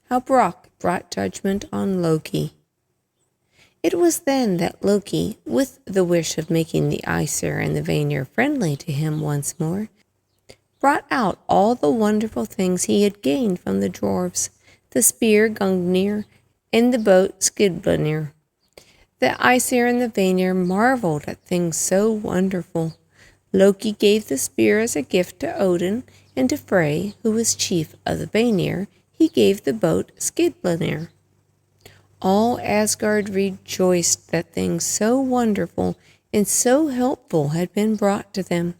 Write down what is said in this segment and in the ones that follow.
how Brock brought judgment on Loki. It was then that Loki, with the wish of making the Aesir and the Vanir friendly to him once more, brought out all the wonderful things he had gained from the dwarfs, the spear Gungnir and the boat Skidblanir. The Aesir and the Vanir marveled at things so wonderful. Loki gave the spear as a gift to Odin, and to Frey, who was chief of the Vanir, he gave the boat Skidblanir. All Asgard rejoiced that things so wonderful and so helpful had been brought to them,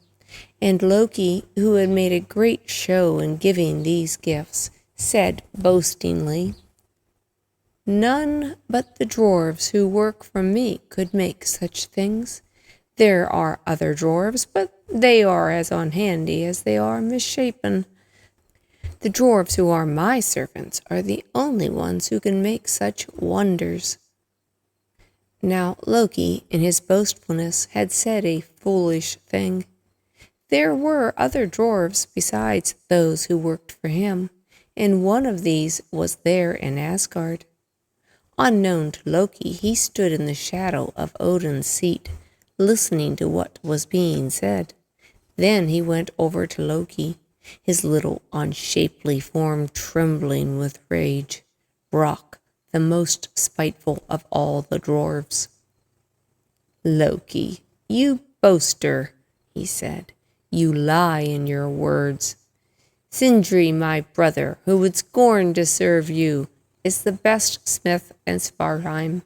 and Loki, who had made a great show in giving these gifts, said boastingly, "None but the dwarves who work for me could make such things. There are other dwarves, but they are as unhandy as they are misshapen. The dwarves who are my servants are the only ones who can make such wonders." Now Loki, in his boastfulness, had said a foolish thing. There were other dwarves besides those who worked for him, and one of these was there in Asgard. Unknown to Loki, he stood in the shadow of Odin's seat, listening to what was being said. Then he went over to Loki, his little unshapely form trembling with rage. Brock, the most spiteful of all the dwarves. "Loki, you boaster," he said. "You lie in your words. Sindri, my brother, who would scorn to serve you, is the best smith in Svartheim."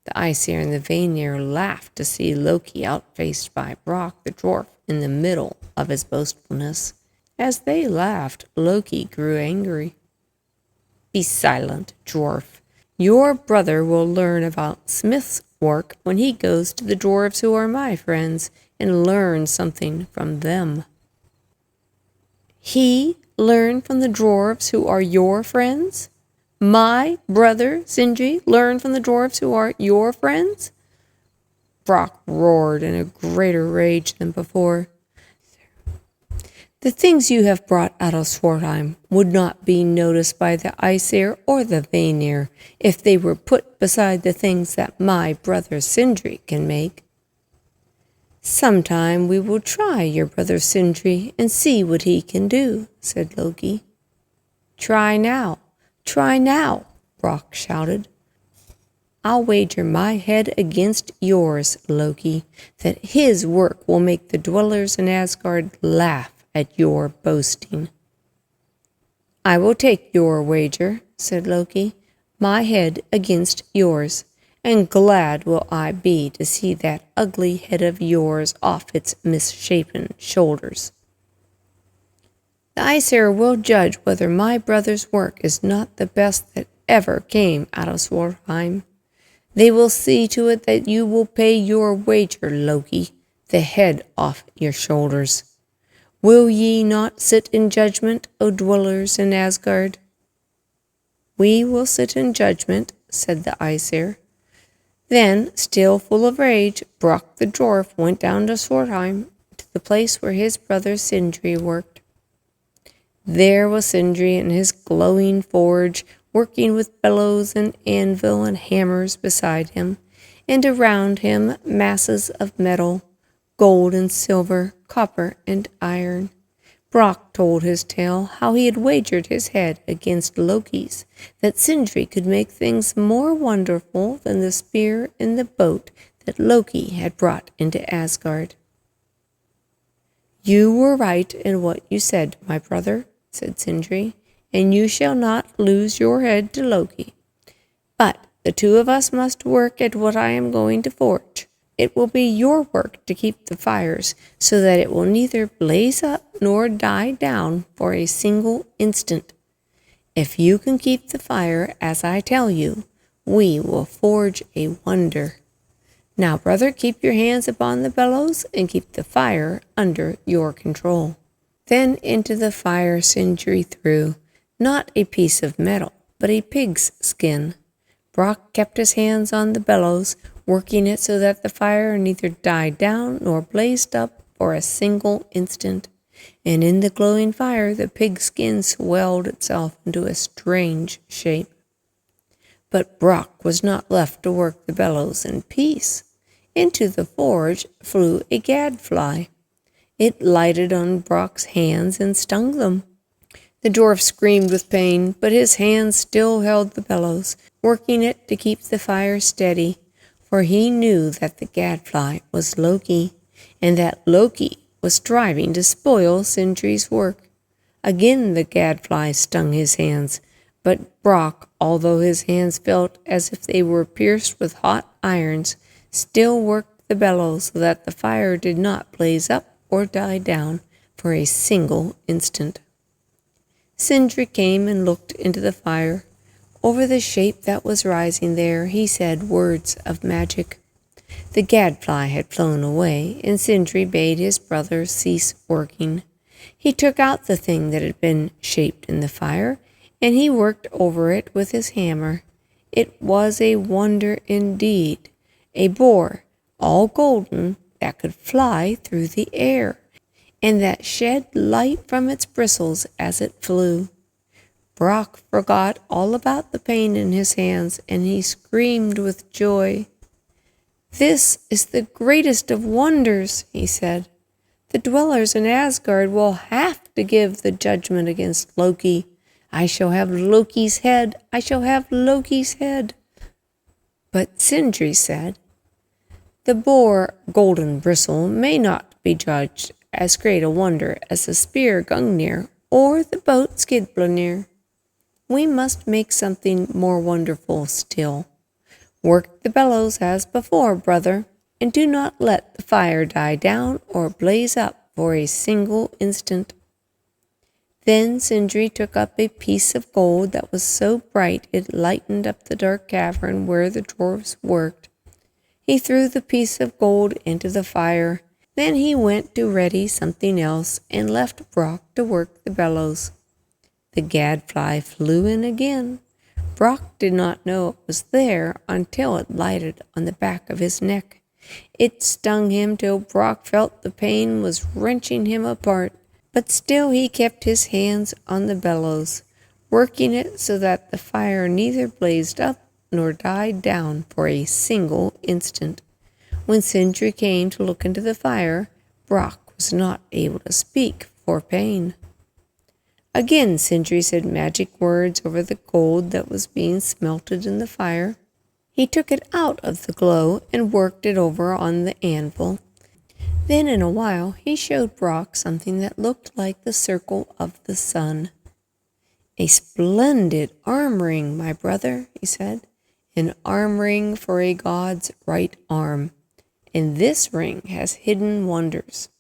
The Aesir and the Vanir laughed to see Loki outfaced by Brock the dwarf in the middle of his boastfulness. As they laughed, Loki grew angry. "Be silent, dwarf. Your brother will learn about smith's work when he goes to the dwarves who are my friends and learn something from them." "He learn from the dwarves who are your friends? My brother Sindri learn from the dwarves who are your friends?" Brock roared in a greater rage than before. "The things you have brought out of Svartheim would not be noticed by the Aesir or the Vanir if they were put beside the things that my brother Sindri can make." "Sometime we will try your brother Sindri and see what he can do," said Loki. "Try now, try now," Brock shouted. "I'll wager my head against yours, Loki, that his work will make the dwellers in Asgard laugh at your boasting." "I will take your wager," said Loki, "my head against yours, and glad will I be to see that ugly head of yours off its misshapen shoulders. The Aesir will judge whether my brother's work is not the best that ever came out of Svartheim. They will see to it that you will pay your wager, Loki, the head off your shoulders. Will ye not sit in judgment, O dwellers in Asgard?" "We will sit in judgment," said the Aesir. Then, still full of rage, Brock the dwarf went down to Svartheim, to the place where his brother Sindri worked. There was Sindri in his glowing forge, working with bellows and anvil and hammers beside him, and around him masses of metal, gold and silver, copper and iron. Brock told his tale, how he had wagered his head against Loki's, that Sindri could make things more wonderful than the spear and the boat that Loki had brought into Asgard. "You were right in what you said, my brother," said Sindri, "and you shall not lose your head to Loki. But the two of us must work at what I am going to forge. It will be your work to keep the fires so that it will neither blaze up nor die down for a single instant. If you can keep the fire as I tell you, we will forge a wonder. Now, brother, keep your hands upon the bellows and keep the fire under your control." Then into the fire Sindri threw, not a piece of metal, but a pig's skin. Brock kept his hands on the bellows, working it so that the fire neither died down nor blazed up for a single instant. and in the glowing fire the pigskin swelled itself into a strange shape. But Brock was not left to work the bellows in peace. Into the forge flew a gadfly. It lighted on Brock's hands and stung them. The dwarf screamed with pain, but his hands still held the bellows, working it to keep the fire steady, for he knew that the gadfly was Loki, and that Loki was striving to spoil Sindri's work. Again the gadfly stung his hands, but Brock, although his hands felt as if they were pierced with hot irons, still worked the bellows so that the fire did not blaze up or die down for a single instant. Sindri came and looked into the fire. Over the shape that was rising there, he said words of magic. The gadfly had flown away, and Sindri bade his brother cease working. He took out the thing that had been shaped in the fire, and he worked over it with his hammer. It was a wonder indeed, a boar, all golden, that could fly through the air, and that shed light from its bristles as it flew. Brock forgot all about the pain in his hands, and he screamed with joy. "This is the greatest of wonders," he said. "The dwellers in Asgard will have to give the judgment against Loki. I shall have Loki's head. I shall have Loki's head." But Sindri said, "The boar Golden Bristle may not be judged as great a wonder as the spear Gungnir or the boat Skidblanir. We must make something more wonderful still. Work the bellows as before, brother, and do not let the fire die down or blaze up for a single instant." Then Sindri took up a piece of gold that was so bright it lightened up the dark cavern where the dwarfs worked. He threw the piece of gold into the fire. Then he went to ready something else and left Brock to work the bellows. The gadfly flew in again. Brock did not know it was there until it lighted on the back of his neck. It stung him till Brock felt the pain was wrenching him apart, but still he kept his hands on the bellows, working it so that the fire neither blazed up nor died down for a single instant. When Sindri came to look into the fire, Brock was not able to speak for pain. Again Sindri said magic words over the gold that was being smelted in the fire. He took it out of the glow and worked it over on the anvil. Then in a while he showed Brock something that looked like the circle of the sun. "A splendid arm ring, my brother," he said, "an arm ring for a god's right arm. And this ring has hidden wonders.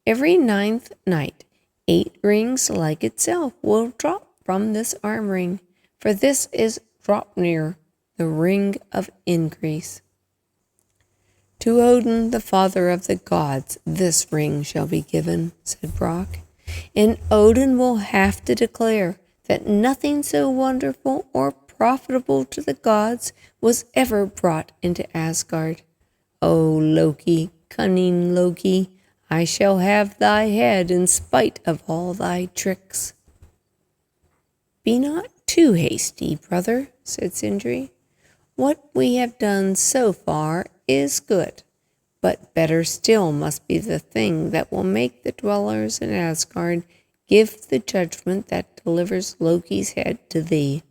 Every 9th night, 8 rings like itself will drop from this arm ring, for this is Draupnir, the ring of increase. To Odin, the father of the gods, this ring shall be given," said Brock, "and Odin will have to declare that nothing so wonderful or profitable to the gods was ever brought into Asgard. O Loki, cunning Loki, I shall have thy head in spite of all thy tricks." "Be not too hasty, brother," said Sindri. "What we have done so far is good, but better still must be the thing that will make the dwellers in Asgard give the judgment that delivers Loki's head to thee.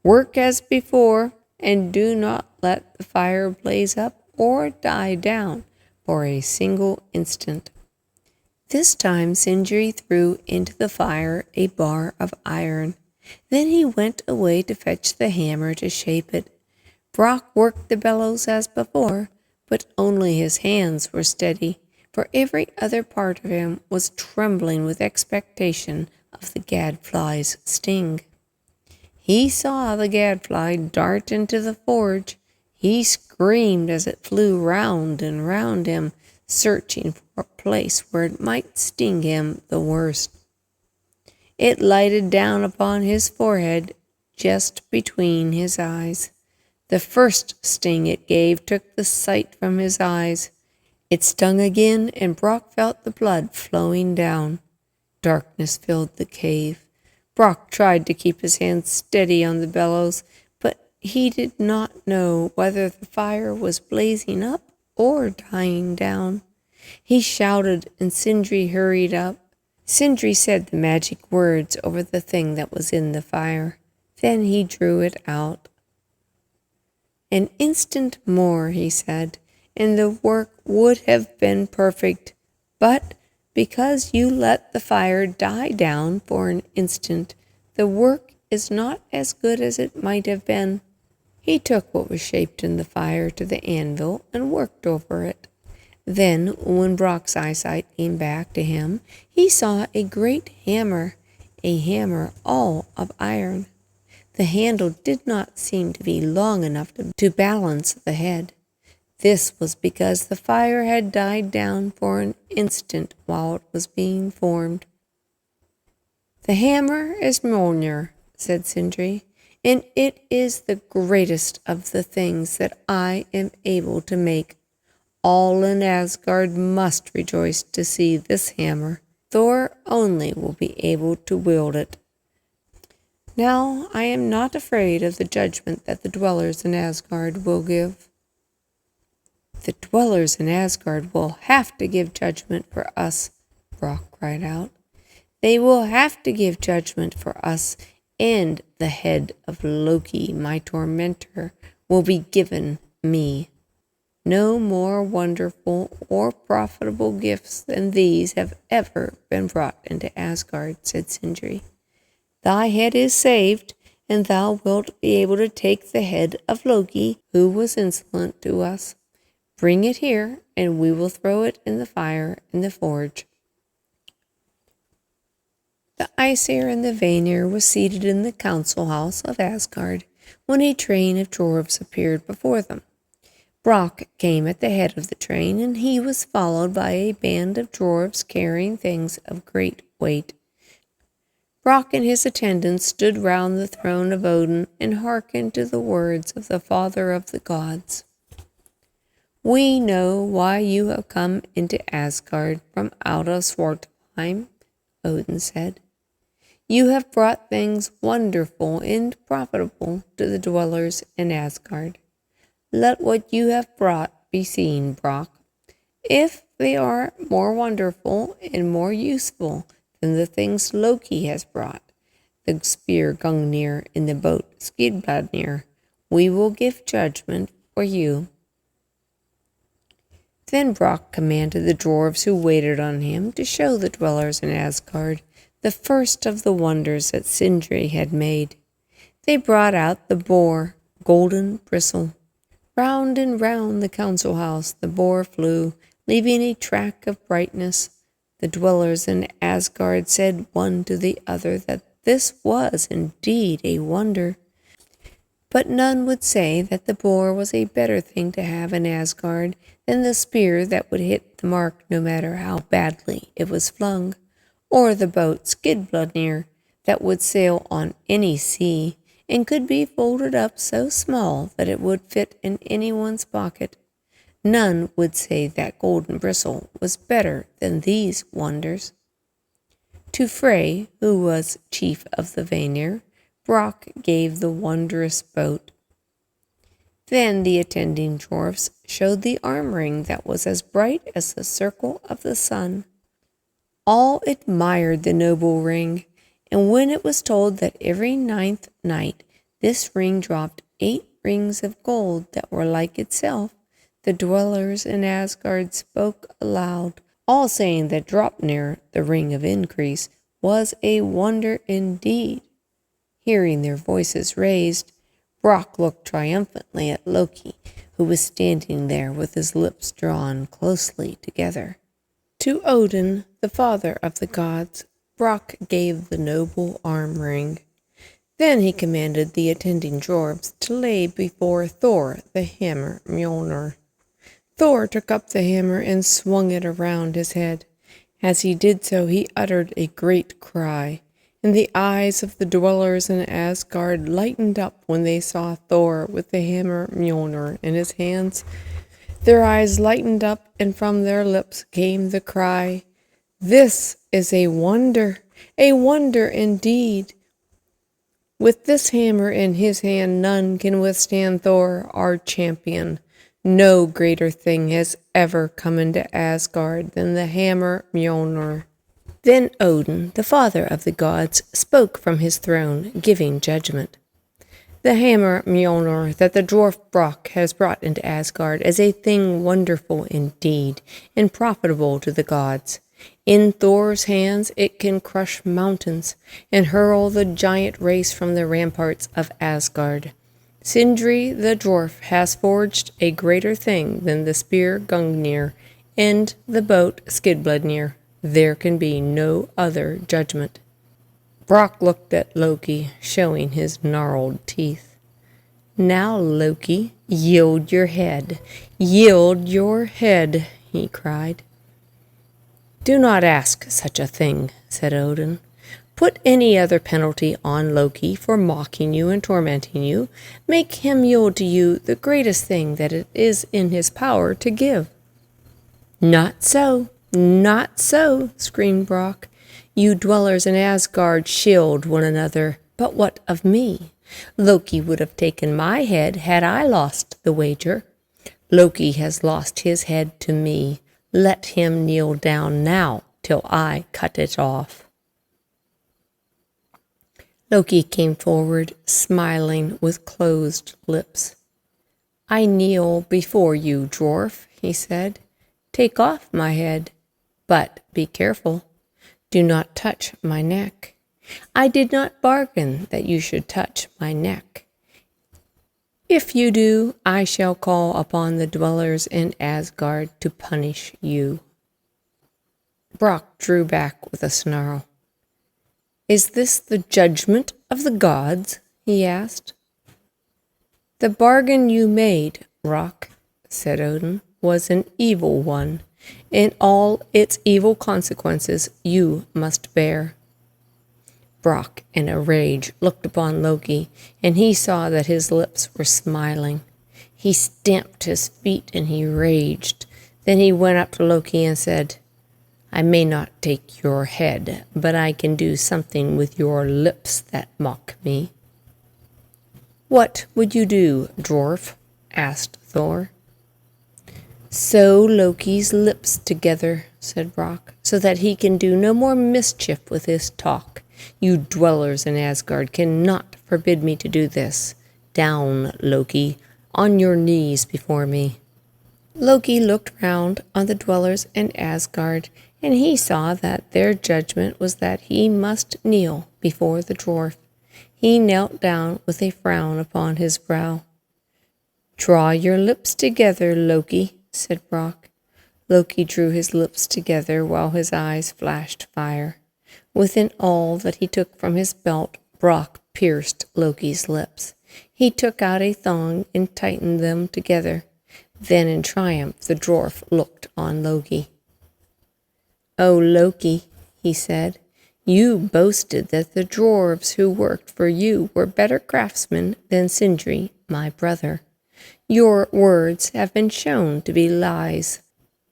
Work as before, and do not let the fire blaze up or die down for a single instant." This time Sindri threw into the fire a bar of iron. Then he went away to fetch the hammer to shape it. Brock worked the bellows as before, but only his hands were steady, for every other part of him was trembling with expectation of the gadfly's sting. He saw the gadfly dart into the forge. He screamed as it flew round and round him, searching for a place where it might sting him the worst. It lighted down upon his forehead, just between his eyes. The first sting it gave took the sight from his eyes. It stung again, and Brock felt the blood flowing down. Darkness filled the cave. Brock tried to keep his hands steady on the bellows, but he did not know whether the fire was blazing up or dying down. He shouted, and Sindri hurried up. Sindri said the magic words over the thing that was in the fire. Then he drew it out. An instant more, he said, and the work would have been perfect. But because you let the fire die down for an instant, the work is not as good as it might have been. He took what was shaped in the fire to the anvil and worked over it. Then, when Brock's eyesight came back to him, he saw a great hammer, a hammer all of iron. The handle did not seem to be long enough to balance the head. This was because the fire had died down for an instant while it was being formed. "The hammer is Mjolnir," said Sindri, "and it is the greatest of the things that I am able to make. All in Asgard must rejoice to see this hammer. Thor only will be able to wield it. Now I am not afraid of the judgment that the dwellers in Asgard will give." "The dwellers in Asgard will have to give judgment for us," Brock cried out. "They will have to give judgment for us, and the head of Loki, my tormentor, will be given me. No more wonderful or profitable gifts than these have ever been brought into Asgard," said Sindri. "Thy head is saved, and thou wilt be able to take the head of Loki, who was insolent to us. Bring it here, and we will throw it in the fire in the forge." The Aesir and the Vanir were seated in the council house of Asgard when a train of dwarves appeared before them. Brock came at the head of the train, and he was followed by a band of dwarves carrying things of great weight. Brock and his attendants stood round the throne of Odin and hearkened to the words of the Father of the Gods. "We know why you have come into Asgard from out of Svartalheim," Odin said. "You have brought things wonderful and profitable to the dwellers in Asgard. Let what you have brought be seen, Brock. If they are more wonderful and more useful than the things Loki has brought, the spear Gungnir and the boat Skidbladnir, we will give judgment for you." Then Brock commanded the dwarves who waited on him to show the dwellers in Asgard the first of the wonders that Sindri had made. They brought out the boar, Golden Bristle. Round and round the council house the boar flew, leaving a track of brightness. The dwellers in Asgard said one to the other that this was indeed a wonder. But none would say that the boar was a better thing to have in Asgard than the spear that would hit the mark no matter how badly it was flung, or the boat Skidbladnir that would sail on any sea and could be folded up so small that it would fit in anyone's pocket. None would say that Golden Bristle was better than these wonders. To Frey, who was chief of the Vanir, Brock gave the wondrous boat. Then the attending dwarfs showed the arm ring that was as bright as the circle of the sun. All admired the noble ring, and when it was told that every 9th night this ring dropped 8 rings of gold that were like itself, the dwellers in Asgard spoke aloud, all saying that Draupnir, the ring of increase, was a wonder indeed. Hearing their voices raised, Brock looked triumphantly at Loki, who was standing there with his lips drawn closely together. To Odin, the father of the gods, Brock gave the noble arm ring. Then he commanded the attending dwarves to lay before Thor the hammer Mjolnir. Thor took up the hammer and swung it around his head. As he did so, he uttered a great cry, and the eyes of the dwellers in Asgard lightened up when they saw Thor with the hammer Mjolnir in his hands. Their eyes lightened up, and from their lips came the cry, This is a wonder indeed. With this hammer in his hand, none can withstand Thor, our champion. No greater thing has ever come into Asgard than the hammer Mjolnir. Then Odin, the father of the gods, spoke from his throne, giving judgment. The hammer Mjolnir that the dwarf Brock has brought into Asgard is a thing wonderful indeed, and profitable to the gods. In Thor's hands it can crush mountains, and hurl the giant race from the ramparts of Asgard. Sindri the dwarf has forged a greater thing than the spear Gungnir and the boat Skidbladnir. There can be no other judgment. Brock looked at Loki, showing his gnarled teeth. Now, Loki, yield your head. Yield your head, he cried. Do not ask such a thing, said Odin. Put any other penalty on Loki for mocking you and tormenting you. Make him yield to you the greatest thing that it is in his power to give. Not so, not so, screamed Brock. You dwellers in Asgard shield one another, but what of me? Loki would have taken my head had I lost the wager. Loki has lost his head to me. Let him kneel down now till I cut it off. Loki came forward, smiling with closed lips. I kneel before you, dwarf, he said. Take off my head, but be careful. Do not touch my neck. I did not bargain that you should touch my neck. If you do, I shall call upon the dwellers in Asgard to punish you. Brock drew back with a snarl. Is this the judgment of the gods? He asked. The bargain you made, Brock, said Odin, was an evil one, and all its evil consequences you must bear. Brock, in a rage, looked upon Loki, and he saw that his lips were smiling. He stamped his feet and he raged. Then he went up to Loki and said, I may not take your head, but I can do something with your lips that mock me. What would you do, dwarf? Asked Thor. Sew Loki's lips together, said Brock, so that he can do no more mischief with his talk. You dwellers in Asgard cannot forbid me to do this. Down, Loki, on your knees before me. Loki looked round on the dwellers in Asgard, and he saw that their judgment was that he must kneel before the dwarf. He knelt down with a frown upon his brow. Draw your lips together, Loki, said Brock. Loki drew his lips together while his eyes flashed fire. With an awl that he took from his belt, Brock pierced Loki's lips. He took out a thong and tightened them together. Then in triumph the dwarf looked on Loki. "O Loki," he said, "you boasted that the dwarves who worked for you were better craftsmen than Sindri, my brother. Your words have been shown to be lies,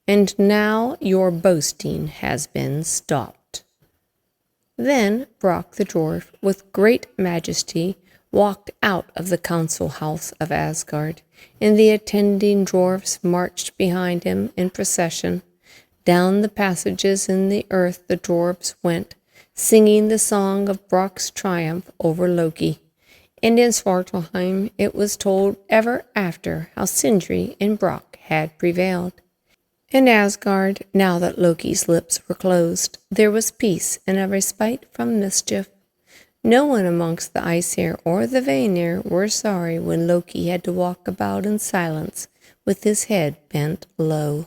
and now your boasting has been stopped." Then Brock the dwarf, with great majesty, walked out of the council house of Asgard, and the attending dwarfs marched behind him in procession. Down the passages in the earth the dwarfs went, singing the song of Brock's triumph over Loki. And in Svartalheim it was told ever after how Sindri and Brock had prevailed. In Asgard, now that Loki's lips were closed, there was peace and a respite from mischief. No one amongst the Aesir or the Vanir were sorry when Loki had to walk about in silence with his head bent low.